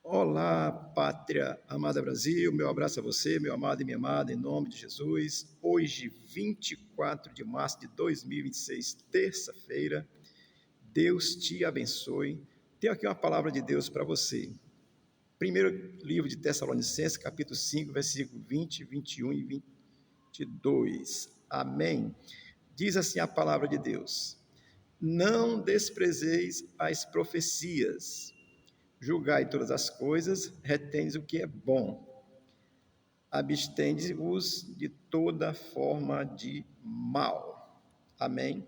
Olá, pátria amada Brasil, meu abraço a você, meu amado e minha amada, em nome de Jesus. Hoje, 24 de março de 2026, terça-feira, Deus te abençoe. Tenho aqui uma palavra de Deus para você. Primeiro livro de Tessalonicenses, capítulo 5, versículo 20, 21 e 22. Amém. Diz assim a palavra de Deus: Não desprezeis as profecias, julgai todas as coisas, retendes o que é bom, abstende-vos de toda forma de mal. Amém?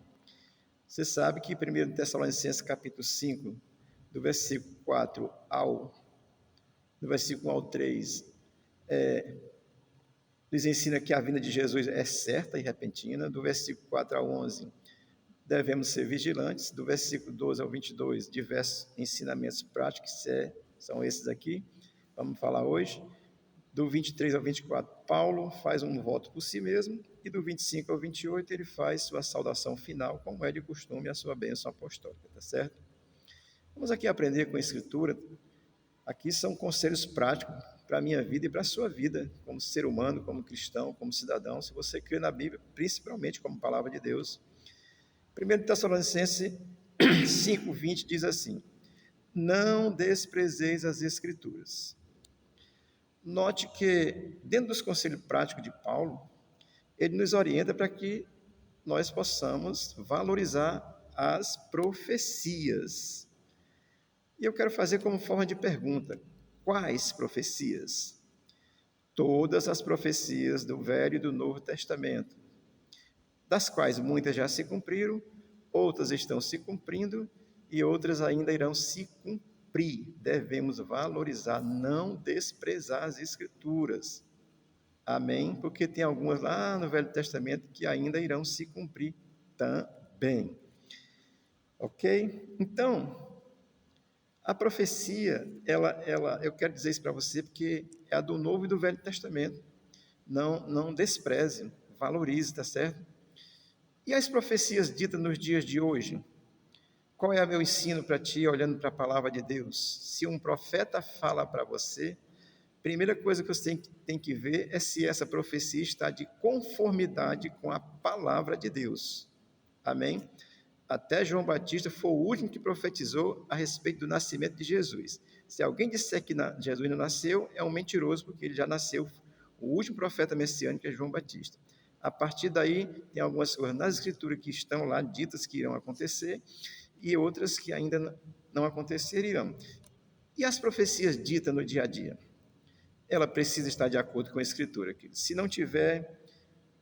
Você sabe que 1 Tessalonicenses capítulo 5, do versículo 4 do versículo 1 ao 3, nos ensina que a vinda de Jesus é certa e repentina. Do versículo 4 ao 11, devemos ser vigilantes. Do versículo 12 ao 22, diversos ensinamentos práticos, são esses aqui, vamos falar hoje. Do 23 ao 24, Paulo faz um voto por si mesmo, e do 25 ao 28, ele faz sua saudação final, como é de costume, a sua bênção apostólica, tá certo? Vamos aqui aprender com a Escritura. Aqui são conselhos práticos para a minha vida e para a sua vida, como ser humano, como cristão, como cidadão, se você crê na Bíblia, principalmente como palavra de Deus. 1 Tessalonicenses 5:20 diz assim: Não desprezeis as Escrituras. Note que, dentro dos conselhos práticos de Paulo, ele nos orienta para que nós possamos valorizar as profecias. E eu quero fazer como forma de pergunta: quais profecias? Todas as profecias do Velho e do Novo Testamento, das quais muitas já se cumpriram, outras estão se cumprindo e outras ainda irão se cumprir. Devemos valorizar, não desprezar as Escrituras. Amém? Porque tem algumas lá no Velho Testamento que ainda irão se cumprir também. Ok? Então, a profecia, eu quero dizer isso para você porque é a do Novo e do Velho Testamento. Não despreze, valorize, tá certo? E as profecias ditas nos dias de hoje? Qual é o meu ensino para ti, olhando para a palavra de Deus? Se um profeta fala para você, primeira coisa que você tem que ver é se essa profecia está de conformidade com a palavra de Deus. Amém? Até João Batista foi o último que profetizou a respeito do nascimento de Jesus. Se alguém disser que Jesus não nasceu, é um mentiroso, porque ele já nasceu. O último profeta messiânico é João Batista. A partir daí, tem algumas coisas nas Escrituras que estão lá ditas que irão acontecer, e outras que ainda não acontecerão. E as profecias ditas no dia a dia? Ela precisa estar de acordo com a Escritura. Se não tiver,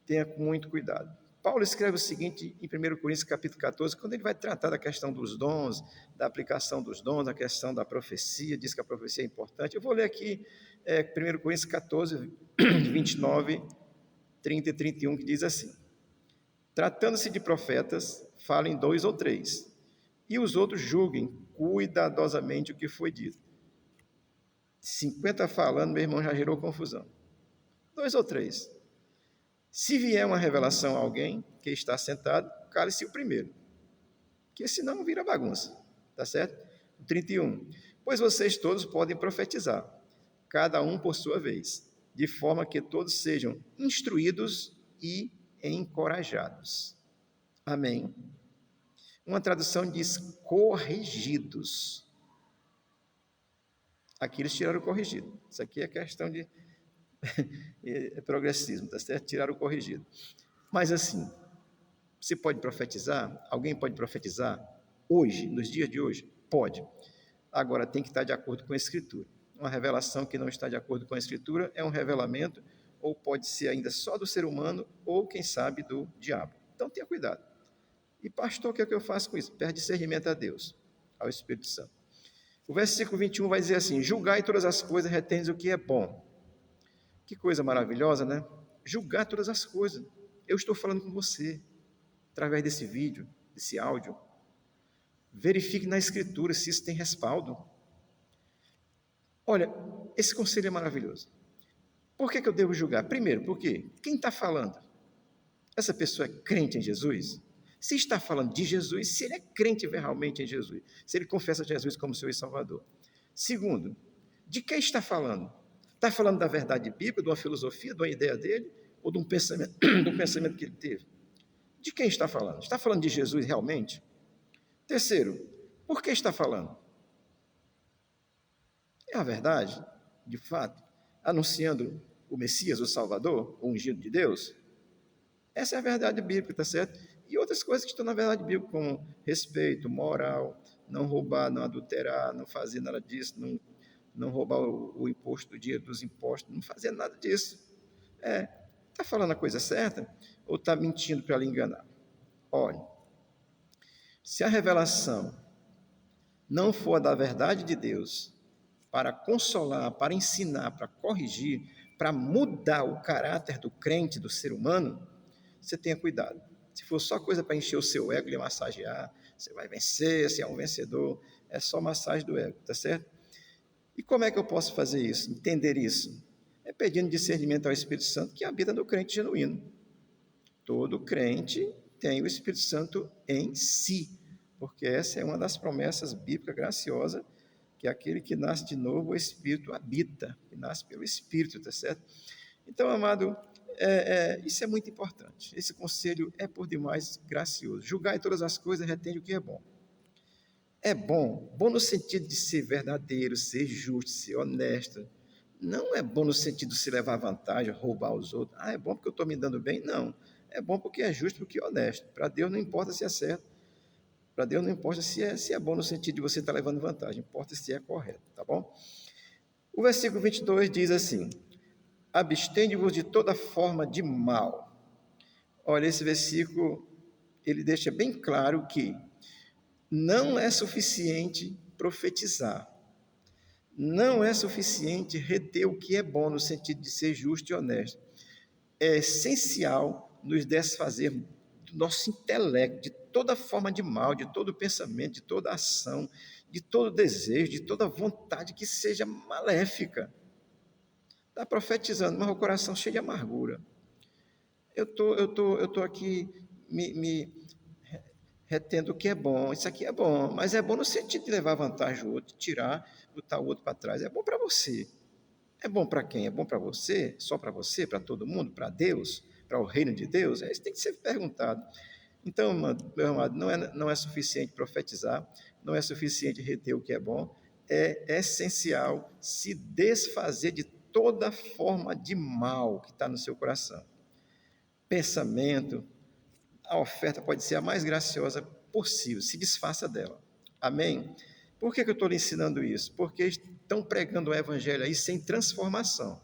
tenha muito cuidado. Paulo escreve o seguinte em 1 Coríntios capítulo 14, quando ele vai tratar da questão dos dons, da aplicação dos dons, da questão da profecia, diz que a profecia é importante. Eu vou ler aqui 1 Coríntios 14, 29, 30 e 31, que diz assim: Tratando-se de profetas, falem 2 ou 3, e os outros julguem cuidadosamente o que foi dito. 50 falando, meu irmão, já gerou confusão. 2 ou 3. Se vier uma revelação a alguém que está sentado, cale-se o primeiro, que senão vira bagunça, tá certo? 31. Pois vocês todos podem profetizar, cada um por sua vez, de forma que todos sejam instruídos e encorajados. Amém. Uma tradução diz corrigidos. Aqui eles tiraram o corrigido. Isso aqui é questão de progressismo, tá certo? Tiraram o corrigido. Mas assim, você pode profetizar? Alguém pode profetizar? Hoje, nos dias de hoje? Pode. Agora, tem que estar de acordo com a Escritura. Uma revelação que não está de acordo com a Escritura é um revelamento, ou pode ser ainda só do ser humano, ou, quem sabe, do diabo. Então, tenha cuidado. E, pastor, o que é que eu faço com isso? Pede discernimento a Deus, ao Espírito Santo. O versículo 21 vai dizer assim: julgai todas as coisas, retendes o que é bom. Que coisa maravilhosa, né? Julgar todas as coisas. Eu estou falando com você, através desse vídeo, desse áudio. Verifique na Escritura se isso tem respaldo. Olha, esse conselho é maravilhoso. Por que eu devo julgar? Primeiro, porque quem está falando? Essa pessoa é crente em Jesus? Se está falando de Jesus, se ele é crente realmente em Jesus, se ele confessa Jesus como seu Salvador. Segundo, De quem está falando? Está falando da verdade bíblica, de uma filosofia, de uma ideia dele, ou de um pensamento, de um pensamento que ele teve? De quem está falando? Está falando de Jesus realmente? Terceiro, por que está falando? É a verdade, de fato, anunciando o Messias, o Salvador, o ungido de Deus? Essa é a verdade bíblica, tá certo? E outras coisas que estão na verdade bíblica, como respeito, moral, não roubar, não adulterar, não fazer nada disso, não roubar o imposto, o dinheiro dos impostos, não fazer nada disso. Está falando a coisa certa ou está mentindo para lhe enganar? Olha, se a revelação não for da verdade de Deus, para consolar, para ensinar, para corrigir, para mudar o caráter do crente, do ser humano, você tenha cuidado. Se for só coisa para encher o seu ego e massagear, você vai vencer, você é um vencedor, é só massagem do ego, tá certo? E como é que eu posso fazer isso, entender isso? É pedindo discernimento ao Espírito Santo que habita no crente genuíno. Todo crente tem o Espírito Santo em si, porque essa é uma das promessas bíblicas graciosas, que é aquele que nasce de novo, o Espírito habita, que nasce pelo Espírito, tá certo? Então, amado, isso é muito importante. Esse conselho é por demais gracioso. Julgai todas as coisas, retende o que é bom. É bom, bom no sentido de ser verdadeiro, ser justo, ser honesto. Não é bom no sentido de se levar vantagem, roubar os outros. Ah, é bom porque eu estou me dando bem? Não. É bom porque é justo, porque é honesto. Para Deus não importa se é certo. Para Deus não importa se é bom no sentido de você estar levando vantagem. Importa se é correto, tá bom? O versículo 22 diz assim: abstende-vos de toda forma de mal. Olha, esse versículo, ele deixa bem claro que não é suficiente profetizar. Não é suficiente reter o que é bom no sentido de ser justo e honesto. É essencial nos desfazer do nosso intelecto, de toda forma de mal, de todo pensamento, de toda ação, de todo desejo, de toda vontade que seja maléfica. Está profetizando, mas o coração cheio de amargura. Eu tô aqui me retendo o que é bom. Isso aqui é bom, mas é bom no sentido de levar vantagem ao outro, tirar, botar o outro para trás. É bom para você. É bom para quem? É bom para você? Só para você? Para todo mundo? Para Deus? Para o reino de Deus? Isso tem que ser perguntado. Então, meu amado, não é suficiente profetizar, não é suficiente reter o que é bom, é essencial se desfazer de toda forma de mal que está no seu coração. Pensamento, a oferta pode ser a mais graciosa possível, se desfaça dela. Amém? Por que eu estou lhe ensinando isso? Porque estão pregando o evangelho aí sem transformação.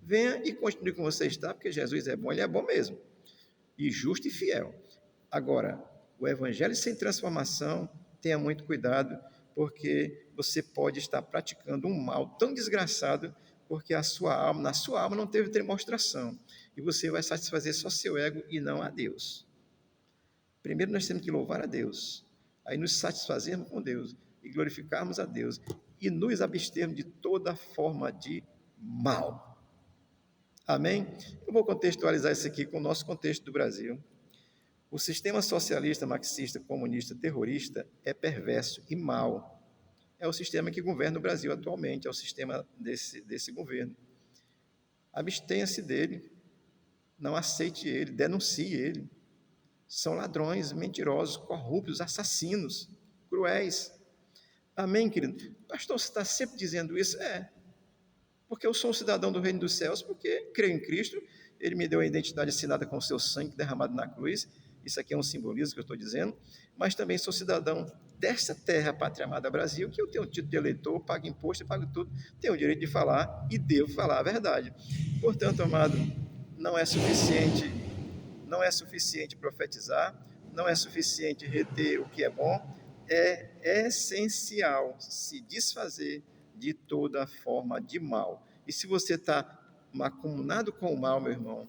Venha e continue como você está, porque Jesus é bom, ele é bom mesmo, e justo e fiel. Agora, o evangelho sem transformação, tenha muito cuidado, porque você pode estar praticando um mal tão desgraçado, porque na sua alma não teve demonstração, e você vai satisfazer só seu ego e não a Deus. Primeiro nós temos que louvar a Deus, aí nos satisfazermos com Deus, e glorificarmos a Deus, e nos abstermos de toda forma de mal. Amém? Eu vou contextualizar isso aqui com o nosso contexto do Brasil. O sistema socialista, marxista, comunista, terrorista é perverso e mau. É o sistema que governa o Brasil atualmente, é o sistema desse governo. Abstenha-se dele, não aceite ele, denuncie ele. São ladrões, mentirosos, corruptos, assassinos, cruéis. Amém, querido? Pastor, você está sempre dizendo isso? Porque eu sou um cidadão do reino dos céus, porque creio em Cristo, ele me deu a identidade assinada com o seu sangue derramado na cruz. Isso aqui é um simbolismo que eu estou dizendo, mas também sou cidadão desta terra, pátria amada Brasil, que eu tenho título de eleitor, pago imposto, pago tudo, tenho o direito de falar e devo falar a verdade. Portanto, amado, não é suficiente, não é suficiente profetizar, não é suficiente reter o que é bom, é essencial se desfazer de toda forma de mal. E se você está macumunado com o mal, meu irmão,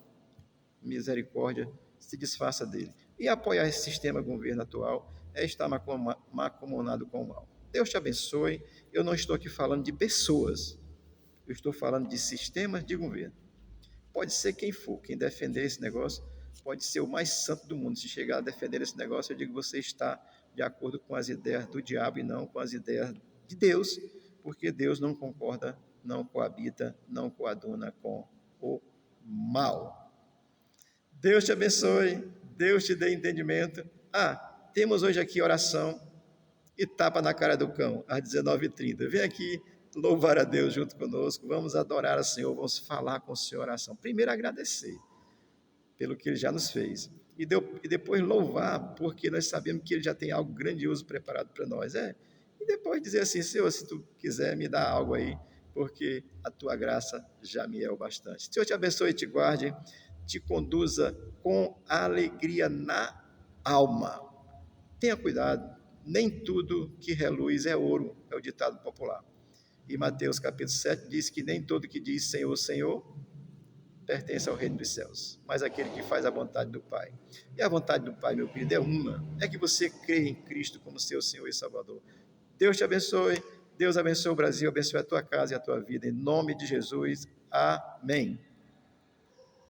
misericórdia, se desfaça dele. E apoiar esse sistema de governo atual é estar macumunado com o mal. Deus te abençoe. Eu não estou aqui falando de pessoas, eu estou falando de sistemas de governo. Pode ser quem for, quem defender esse negócio, pode ser o mais santo do mundo. Se chegar a defender esse negócio, eu digo que você está de acordo com as ideias do diabo e não com as ideias de Deus, porque Deus não concorda não coabita, não coaduna com o mal. Deus te abençoe, Deus te dê entendimento. Temos hoje aqui oração e tapa na cara do cão, às 19h30. Vem aqui louvar a Deus junto conosco, vamos adorar ao Senhor, vamos falar com o Senhor oração. Primeiro agradecer pelo que Ele já nos fez, e depois louvar, porque nós sabemos que Ele já tem algo grandioso preparado para nós. E depois dizer assim: Senhor, se Tu quiser me dar algo aí, porque a Tua graça já me é o bastante. Senhor te abençoe e te guarde, te conduza com alegria na alma. Tenha cuidado, nem tudo que reluz é ouro, é o ditado popular. E Mateus capítulo 7 diz que nem todo que diz Senhor, Senhor, pertence ao reino dos céus, mas aquele que faz a vontade do Pai. E a vontade do Pai, meu querido, é uma, é que você crê em Cristo como seu Senhor e Salvador. Deus te abençoe, Deus abençoe o Brasil, abençoe a tua casa e a tua vida, em nome de Jesus, amém.